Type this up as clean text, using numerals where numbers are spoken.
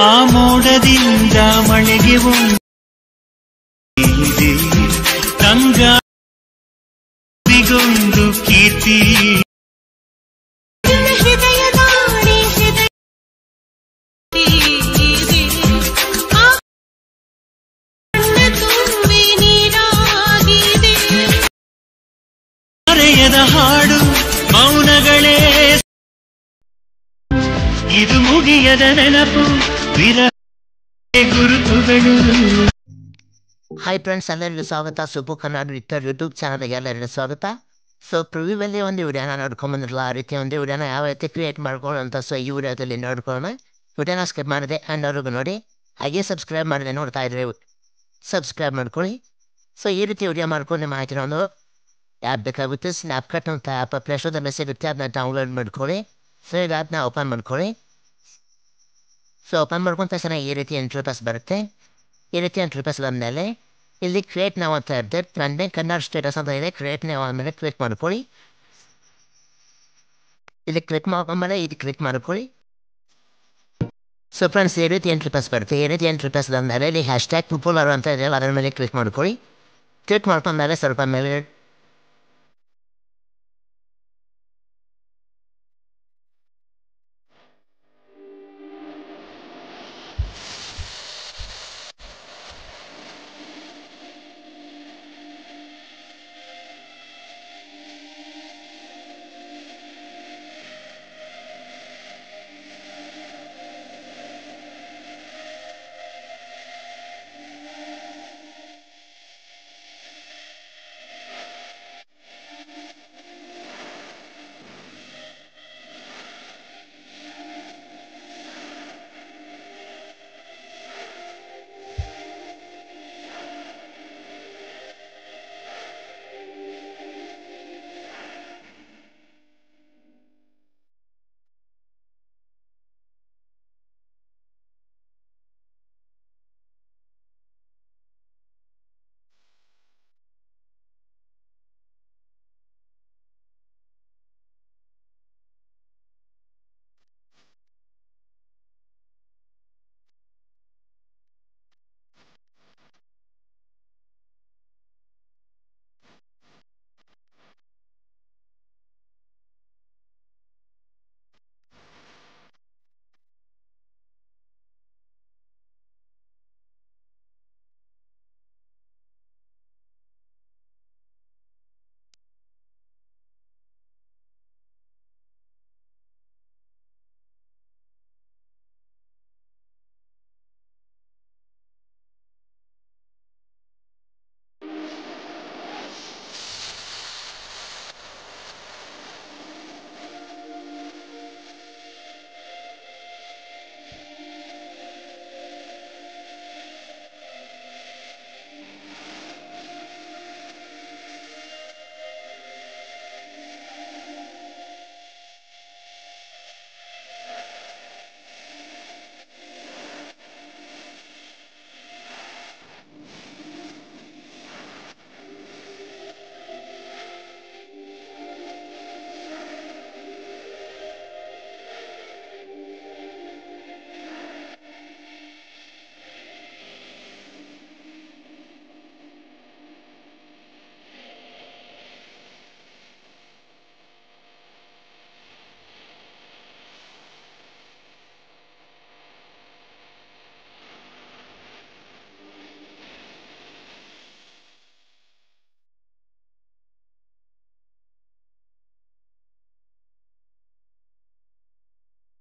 ಆ ಮೋಡದಿಂದ ಮಳೆಗೆ ತಂಗಾವಿಗೊಂದು ಕೀರ್ತಿ ಹಾಡು ಮೌನಗಳೇ ಇದು ಮುಗಿಯದ ನೆನಪು ಗುರುತುಗಳು. ಹಾಯ್ ಫ್ರೆಂಡ್ಸ್, ಎಲ್ಲರಿಗೂ ಸ್ವಾಗತ. ಸುಬ್ಬು ಕನ್ನಡ ವಿಕ್ಟರ್ ಯೂಟ್ಯೂಬ್ ಚಾನಲ್ಗೆ ಎಲ್ಲರಿಗೂ ಸ್ವಾಗತ. ಸೊ ಪ್ರಿವ್ಯೂವಲ್ಲಿ ಒಂದು ವಿಡಿಯೋನ ನೋಡ್ಕೊಂಬಂದಿರಲ್ಲ, ಆ ರೀತಿ ಒಂದು ವಿಡಿಯೋನ ಯಾವ ರೀತಿ ಕ್ರಿಯೇಟ್ ಮಾಡ್ಕೊಳ್ಳೋ ಅಂತ. ಸೊ ಈ ವಿಡಿಯೋದಲ್ಲಿ ನೋಡ್ಕೊಳ್ಳೋಣ. ವಿಡಿಯೋನ ಸ್ಕಿಪ್ ಮಾಡಿದೆ ಆ್ಯಂಡ್ ಅವ್ರಿಗೂ ನೋಡಿ, ಹಾಗೆ ಸಬ್ಸ್ಕ್ರೈಬ್ ಮಾಡಿದೆ ನೋಡ್ತಾ ಇದ್ರೆ ಸಬ್ಸ್ಕ್ರೈಬ್ ಮಾಡ್ಕೊಳ್ಳಿ. ಸೊ ಈ ರೀತಿ ವಿಡಿಯೋ ಮಾಡ್ಕೊಂಡು ನಿಮ್ಮ ಮಾಹಿತಿನ ಒಂದು ಆ್ಯಪ್ ಬೇಕಾಗುತ್ತೆ. ಸ್ನ್ಯಾಪ್ಕಟ್ ಅಂತ ಆ್ಯಪ್ ಪ್ಲೇಸ್ಟೋರ್ದಲ್ಲಿ ಸಿಗುತ್ತೆ, ಅದನ್ನ ಡೌನ್ಲೋಡ್ ಮಾಡ್ಕೊಳ್ಳಿ. ಸೊ ಈಗ ಅದನ್ನ ಓಪನ್ ಮಾಡ್ಕೊಳ್ಳಿ. ಸೊ ಓಪನ್ ಮಾಡ್ಕೊಂಡ ತಕ್ಷಣ ಈ ರೀತಿ ಇಂಟರ್ಫೇಸ್ ಬರುತ್ತೆ. ಈ ರೀತಿ ಇಂಟರ್ಫೇಸ್ ಬಂದಮೇಲೆ ಇಲ್ಲಿ ಕ್ರಿಯೇಟ್ ನಾವು ಅಂತ ಇರುತ್ತೆ, ತಂದೆ ಕನ್ನಡ ಸ್ಟೇಟಸ್ ಅಂತ ಇದೆ. ಕ್ರಿಯೇಟ್ ನಾವು ಆದಮೇಲೆ ಕ್ಲಿಕ್ ಮಾಡ್ಕೊಳ್ಳಿ. ಇಲ್ಲಿ ಕ್ಲಿಕ್ ಮಾಡ್ಕೊಂಡ್ಮೇಲೆ ಇದು ಕ್ಲಿಕ್ ಮಾಡ್ಕೊಳ್ಳಿ. ಸೊ ಫ್ರೆಂಡ್ಸ್, ಈ ರೀತಿ ಇಂಟರ್ಫೇಸ್ ಬರುತ್ತೆ. ಈ ರೀತಿ ಇಂಟರ್ಫೇಸ್ ಬಂದಮೇಲೆ ಇಲ್ಲಿ ಹ್ಯಾಶ್ಟ್ಯಾಗ್ ಪಾಪ್ಯುಲರ್ ಅಂತ ಇದೆ, ಅದರ ಮೇಲೆ ಕ್ಲಿಕ್ ಮಾಡ್ಕೊಳ್ಳಿ. ಕ್ಲಿಕ್ ಮಾಡ್ಕೊಂಡ್ಮೇಲೆ ಸ್ವಲ್ಪ ಮೇಲೆ